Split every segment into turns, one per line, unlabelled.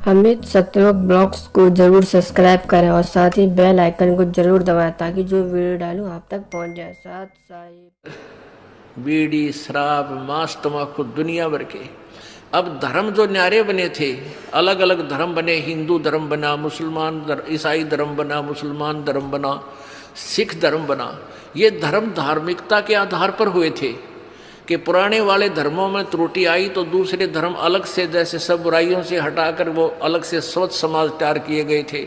Amit सत्रोक blogs को जरूर subscribe करें और साथ ही बेल आइकन को जरूर दबाएं ताकि जो वीडियो डालूं आप तक पहुंच जाए। साथ साथ
बीड़ी शराब मांस तम्बाकू दुनिया भर के। अब धर्म जो न्यारे बने थे, अलग अलग धर्म बने, हिंदू धर्म बना, ईसाई धर्म बना, मुसलमान धर्म बना, सिख धर्म बना। ये धर्म धार्मिकता के आधार पर हुए थे कि पुराने वाले धर्मों में त्रुटि आई तो दूसरे धर्म अलग से, जैसे सब बुराइयों से हटाकर वो अलग से स्वच्छ समाज तैयार किए गए थे।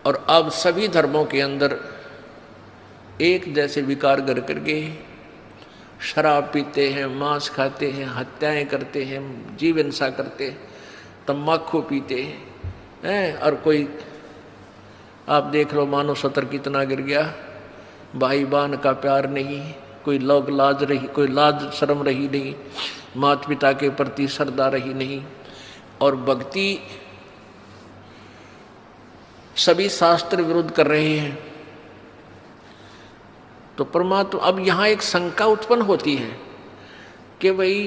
और अब सभी धर्मों के अंदर एक जैसे विकार कर करके शराब पीते हैं, मांस खाते हैं, हत्याएं करते हैं, जीव हिंसा करते हैं, तम्बाकू पीते हैं। और कोई आप देख लो, मानव सतर कितना गिर गया। भाई बहन का प्यार नहीं, कोई लाज शर्म रही नहीं, माता पिता के प्रति श्रद्धा रही नहीं। और भक्ति सभी शास्त्र विरुद्ध कर रहे हैं। तो परमात्मा, अब यहाँ एक शंका उत्पन्न होती है कि भाई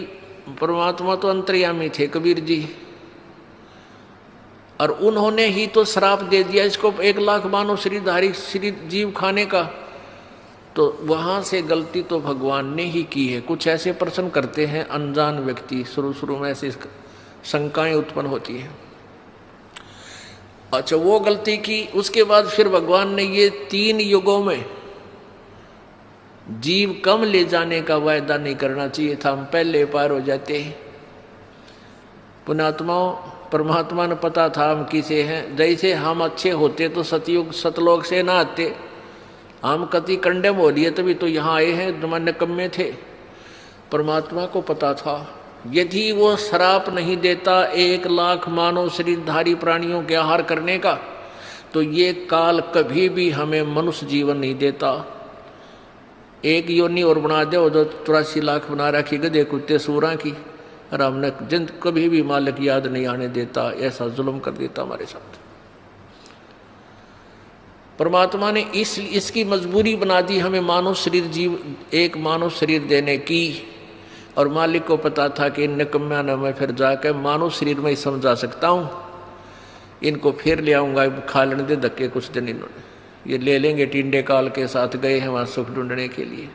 परमात्मा तो अंतर्यामी थे कबीर जी, और उन्होंने ही तो श्राप दे दिया इसको 1,00,000 मानव शरीरधारी जीव खाने का। तो वहाँ से गलती तो भगवान ने ही की है। कुछ ऐसे प्रश्न करते हैं अनजान व्यक्ति, शुरू में ऐसे शंकाएं उत्पन्न होती हैं। अच्छा, वो गलती की, उसके बाद फिर भगवान ने ये 3 युगों में जीव कम ले जाने का वायदा नहीं करना चाहिए था, हम पहले पार हो जाते हैं। पुण्यात्माओं, परमात्मा ने पता था हम किसे हैं। जैसे हम अच्छे होते तो सतलोक से ना आते, हम कति कंडेम हो लिए तभी तो यहाँ आए हैं, जमाने निकम्मे थे। परमात्मा को पता था यदि वो श्राप नहीं देता 1,00,000 मानव शरीरधारी प्राणियों के आहार करने का, तो ये काल कभी भी हमें मनुष्य जीवन नहीं देता। एक योनि और बना दे, वो 83 लाख बना रखी गधे कुत्ते सूरा की, और हमने जिंद कभी भी मालिक याद नहीं आने देता। ऐसा जुल्म कर देता हमारे साथ। परमात्मा ने इसकी मजबूरी बना दी हमें एक मानव शरीर देने की। और मालिक को पता था कि इन निकम्या ने मैं फिर जाकर मानव शरीर में ही समझा सकता हूँ, इनको फिर ले आऊँगा, खा लेने दे धक्के कुछ दिन, इन्होंने ये ले लेंगे। टिंडे काल के साथ गए हैं वहाँ सुख ढूंढने के लिए।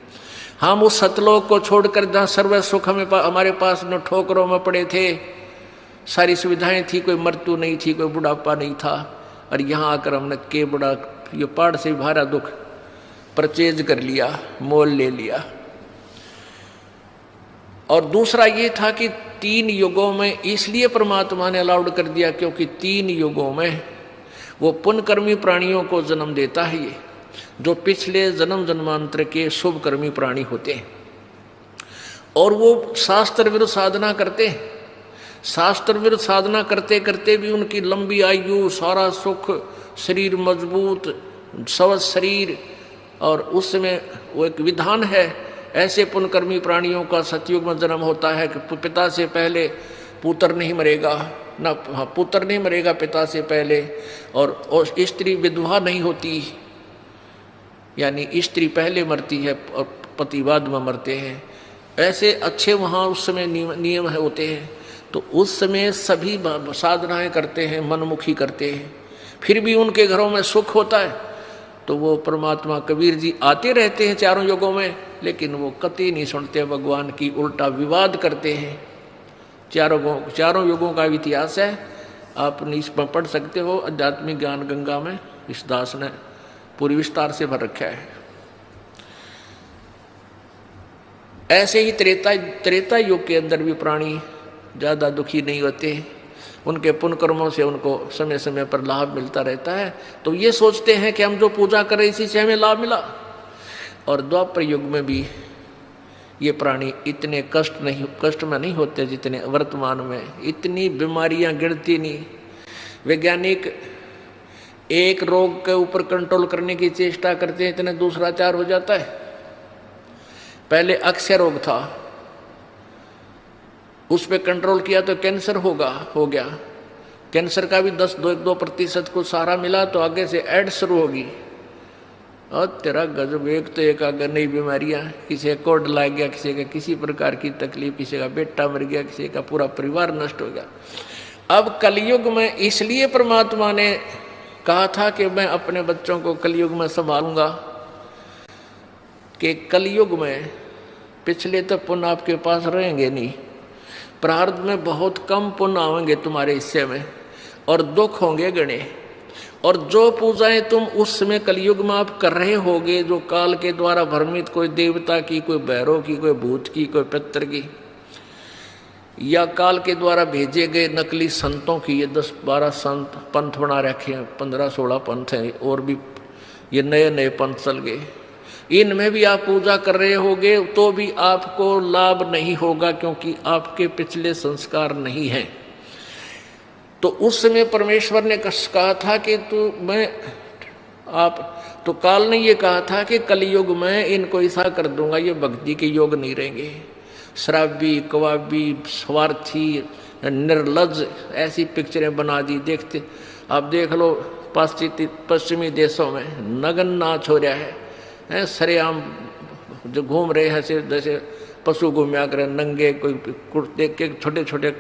हम उस सतलोक को छोड़कर जहाँ सर्व सुख हमारे पास न ठोकरों में पड़े थे, सारी सुविधाएं थी, कोई मृत्यु नहीं थी, कोई बुढ़ापा नहीं था। और यहाँ आकर हमने के बड़ा ये पहाड़ से भारा दुख परचेज कर लिया, मोल ले लिया। और दूसरा ये था कि 3 युगों में इसलिए परमात्मा ने अलाउड कर दिया क्योंकि 3 युगों में वो पुण्यकर्मी प्राणियों को जन्म देता है, ये जो पिछले जन्म जन्मांतर के शुभ कर्मी प्राणी होते हैं। और वो शास्त्र विरुद्ध साधना करते हैं। शास्त्र विरुद्ध साधना करते करते भी उनकी लंबी आयु, सारा सुख, शरीर मजबूत, स्वस्थ शरीर। और उस समय वो एक विधान है, ऐसे पुण्यकर्मी प्राणियों का सतयुग में जन्म होता है कि पिता से पहले पुत्र नहीं मरेगा, ना पुत्र नहीं मरेगा पिता से पहले। और स्त्री विधवा नहीं होती, यानी स्त्री पहले मरती है और पति बाद में मरते हैं। ऐसे अच्छे वहाँ उस समय नियम होते हैं। तो उस समय सभी साधनाएं करते हैं, मनमुखी करते हैं, फिर भी उनके घरों में सुख होता है। तो वो परमात्मा कबीर जी आते रहते हैं 4 युगों में, लेकिन वो कतई नहीं सुनते भगवान की, उल्टा विवाद करते हैं। 4 युगों का इतिहास है, आप इसमें पढ़ सकते हो। आध्यात्मिक ज्ञान गंगा में इस दास ने पूरी विस्तार से भर रखा है। ऐसे ही त्रेता युग के अंदर भी प्राणी ज़्यादा दुखी नहीं होते, उनके पुण्य कर्मों से उनको समय समय पर लाभ मिलता रहता है। तो ये सोचते हैं कि हम जो पूजा करें इसी से हमें लाभ मिला। और द्वापर युग में भी ये प्राणी इतने कष्ट में नहीं होते जितने वर्तमान में। इतनी बीमारियां गिनती नहीं। वैज्ञानिक एक रोग के ऊपर कंट्रोल करने की चेष्टा करते हैं, इतने दूसरा 4 हो जाता है। पहले अक्षय रोग था, उस पर कंट्रोल किया तो कैंसर हो गया। कैंसर का भी 2% को सहारा मिला तो आगे से एड्स शुरू होगी। और तेरा गजब, एक तो एक आगे नई बीमारियां, किसी का कोड लग गया, किसी का किसी प्रकार की तकलीफ, किसी का बेटा मर गया, किसी का पूरा परिवार नष्ट हो गया। अब कलयुग में इसलिए परमात्मा ने कहा था कि मैं अपने बच्चों को कलयुग में संभालूंगा, कि कलयुग में पिछले तो पुण्य आपके पास रहेंगे नहीं, प्रारब्ध में बहुत कम पुण्य आएंगे तुम्हारे हिस्से में, और दुख होंगे गणे। और जो पूजाएं तुम उस समय कलयुग में आप कर रहे होगे, जो काल के द्वारा भ्रमित, कोई देवता की, कोई भैरव की, कोई भूत की, कोई पितर की, या काल के द्वारा भेजे गए नकली संतों की, ये 10-12 संत पंथ बना रखे हैं, 15-16 पंथ हैं, और भी ये नए नए पंथ चल गए, इनमें भी आप पूजा कर रहे होगे तो भी आपको लाभ नहीं होगा, क्योंकि आपके पिछले संस्कार नहीं हैं। तो उस समय परमेश्वर ने कहा था कि तो काल ने ये कहा था कि कलयुग में इनको ऐसा कर दूंगा, ये भक्ति के योग नहीं रहेंगे, शराबी, कवाबी, स्वार्थी, निर्लज, ऐसी पिक्चरें बना दी। देखते आप देख लो पश्चिमी देशों में नगन नाच हो रहा है, सरेआम जो घूम रहे हैं जैसे पशु घूमया करें, नंगे, कोई कुर्ते के छोटे छोटे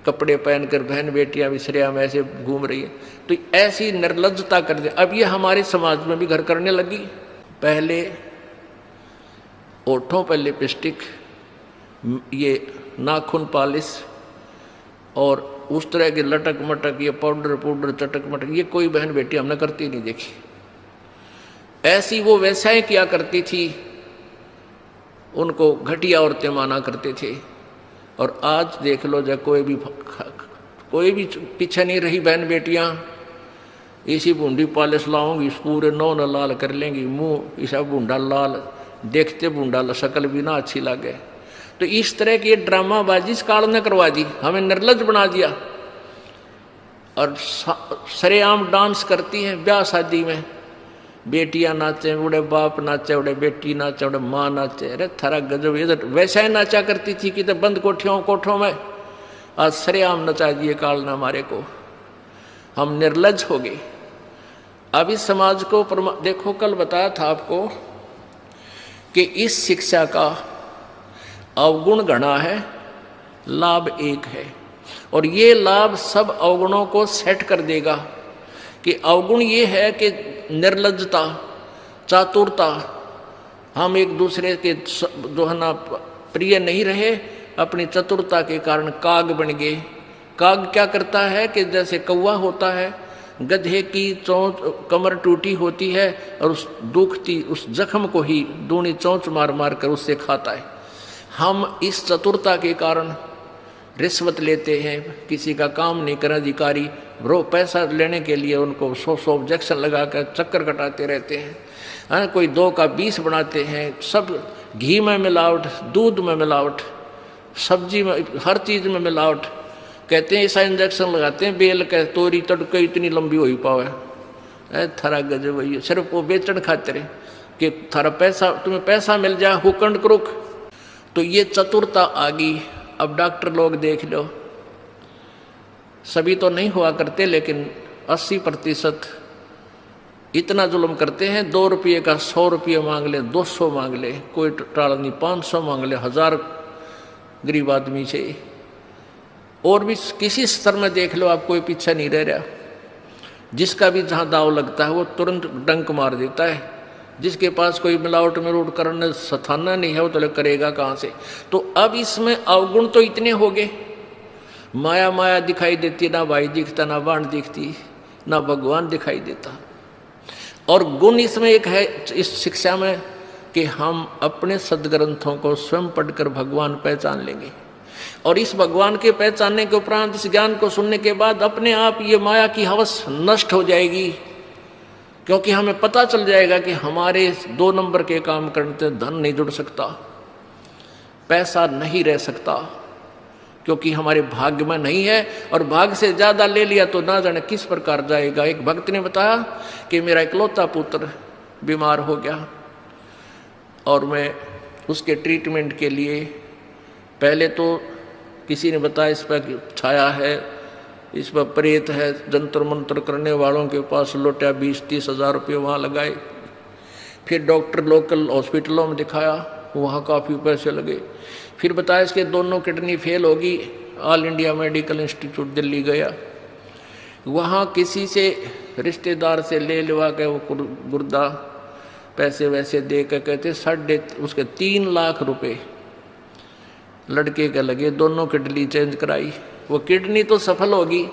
कपड़े पहनकर बहन बेटियां भी सरेआम ऐसे घूम रही है। तो ऐसी निर्लज्जता कर दे। अब ये हमारे समाज में भी घर करने लगी। पहले ओठों पर लिपस्टिक, ये नाखून पॉलिश और उस तरह के लटक मटक, ये पाउडर चटक मटक, ये कोई बहन बेटी हमने करती नहीं देखी। ऐसी वो वैसाएं किया करती थी, उनको घटिया औरतें माना करते थे। और आज देख लो, जब कोई भी पीछे नहीं रही बहन बेटियां, इसी बूंदी पॉलिश लाऊंगी, पूरे नौ न लाल कर लेंगी, मुंह ऐसा बूंदा लाल, देखते बूंदा शक्ल भी ना अच्छी लगे। तो इस तरह की ड्रामाबाजी इस काल ने करवा दी, हमें निर्लज बना दिया। और सरेआम डांस करती हैं ब्याह शादी में, बेटियां नाचे, उड़े बाप नाचे, उड़े बेटी नाचे, उड़े माँ नाचे। अरे थारा गजब, ये तो वैसा ही नाचा करती थी कि तो बंद कोठों में, आज सरेआम नचा दिए काल ने हमारे को, हम निर्लज हो गए। अब इस समाज को देखो, कल बताया था आपको कि इस शिक्षा का अवगुण घना है, लाभ एक है, और ये लाभ सब अवगुणों को सेट कर देगा। कि अवगुण ये है कि निर्लज्जता, चातुरता, हम एक दूसरे के जो है ना प्रिय नहीं रहे, अपनी चतुरता के कारण काग बन गए। काग क्या करता है कि जैसे कौवा होता है, गधे की चोंच, कमर टूटी होती है और उस दुखती उस जख्म को ही दूनी चोंच मार मार कर उससे खाता है। हम इस चतुरता के कारण रिश्वत लेते हैं, किसी का काम नहीं कर अधिकारी, पैसा लेने के लिए उनको 100 ऑब्जेक्शन लगाकर चक्कर कटाते रहते हैं। कोई 2 का 20 बनाते हैं, सब घी में मिलावट, दूध में मिलावट, सब्जी में, हर चीज़ में मिलावट। कहते हैं ऐसा इंजेक्शन लगाते हैं, बेल का तोरी तड़के इतनी लंबी हो ही पावे। थारा गजब वही, सिर्फ वो बेचन खातिर कि थारा पैसा, तुम्हें पैसा मिल जाए, हुकंड करुक। तो ये चतुरता आ गई। अब डॉक्टर लोग देख लो, सभी तो नहीं हुआ करते, लेकिन 80% इतना जुल्म करते हैं। 2 रुपये का 100 रुपये मांग ले, 200 मांग ले, कोई टाल नहीं, 500 मांग ले, 1000 गरीब आदमी से। और भी किसी स्तर में देख लो, आप कोई पीछा नहीं रह रहा। जिसका भी जहाँ दाव लगता है वो तुरंत डंक मार देता है। जिसके पास कोई मिलावट मिलावट करने सथाना नहीं है, वो तो करेगा कहाँ से। तो अब इसमें अवगुण तो इतने हो गए, माया माया दिखाई देती, ना भाई दिखता, ना बाण दिखती, ना भगवान दिखाई देता। और गुण इसमें एक है इस शिक्षा में कि हम अपने सदग्रंथों को स्वयं पढ़कर भगवान पहचान लेंगे, और इस भगवान के पहचानने के उपरांत, इस ज्ञान को सुनने के बाद अपने आप ये माया की हवस नष्ट हो जाएगी। क्योंकि हमें पता चल जाएगा कि हमारे 2 नंबर के काम करने से धन नहीं जुड़ सकता, पैसा नहीं रह सकता, क्योंकि हमारे भाग्य में नहीं है। और भाग्य से ज़्यादा ले लिया तो ना जाने किस प्रकार जाएगा। एक भक्त ने बताया कि मेरा इकलौता पुत्र बीमार हो गया, और मैं उसके ट्रीटमेंट के लिए, पहले तो किसी ने बताया इस पर छाया है, इस पर प्रेत है, जंतर मंत्र करने वालों के पास लौटा 20-30 हज़ार रुपये वहाँ लगाए। फिर डॉक्टर लोकल हॉस्पिटलों में दिखाया, वहाँ काफ़ी पैसे लगे। फिर बताया इसके दोनों किडनी फेल होगी, all India medical institute Delhi गया। वहाँ किसी से रिश्तेदार से ले लवा के वो गुर्दा पैसे वैसे दे के कहते उसके 3 लाख रुपए लड़के के लगे। दोनों किडनी चेंज कराई, वो किडनी तो सफल होगी,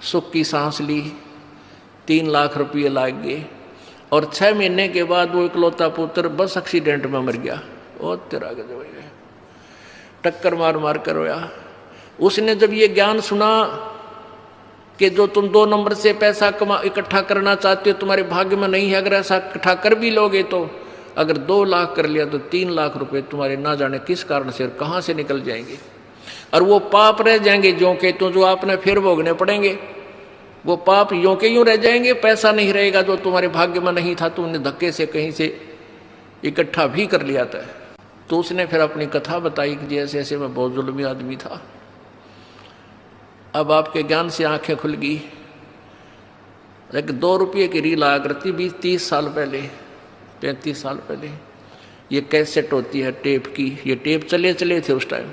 सुख की सांस ली, 3 लाख रुपये लाग गए। और 6 महीने के बाद वो इकलौता पुत्र बस एक्सीडेंट में मर गया। और तेरा गजब है, टक्कर मार मार कर रोया। उसने जब ये ज्ञान सुना कि जो तुम 2 नंबर से पैसा इकट्ठा करना चाहते हो तुम्हारे भाग्य में नहीं है, अगर ऐसा इकट्ठा कर भी लोगे तो अगर 2 लाख कर लिया तो 3 लाख रुपए तुम्हारे ना जाने किस कारण से और कहाँ से निकल जाएंगे, और वो पाप रह जाएंगे ज्यों के तो जो आपने फिर भोगने पड़ेंगे। वो पाप यों के यूं रह जाएंगे, पैसा नहीं रहेगा जो तुम्हारे भाग्य में नहीं था, तुमने धक्के से कहीं से इकट्ठा भी कर लिया था। तो उसने फिर अपनी कथा बताई कि ऐसे ऐसे मैं बहुत जुल्मी आदमी था। अब आपके ज्ञान से आंखें खुल गई। एक 2 रुपये की रील आया करती 20-30 साल पहले, 35 साल पहले। ये कैसेट होती है टेप की, ये टेप चले थे उस टाइम,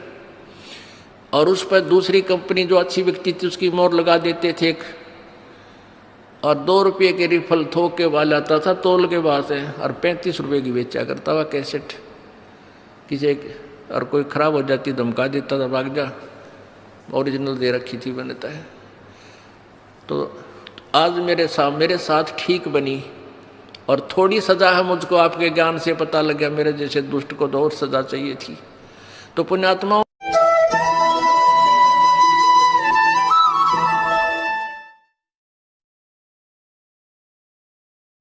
और उस पर दूसरी कंपनी जो अच्छी बिकती थी उसकी मोहर लगा देते थे और 2 रुपये के रिफल थोक के वाला आता था तोल के बाद से, और 35 रुपये की बेचा करता हुआ कैसेट। किसी और कोई ख़राब हो जाती धमका देता था, भाग जा, ओरिजिनल दे रखी थी बनता है। तो आज मेरे साथ ठीक बनी और थोड़ी सज़ा है मुझको आपके ज्ञान से पता लग गया, मेरे जैसे दुष्ट को तो और सज़ा चाहिए थी। तो पुण्यात्माओं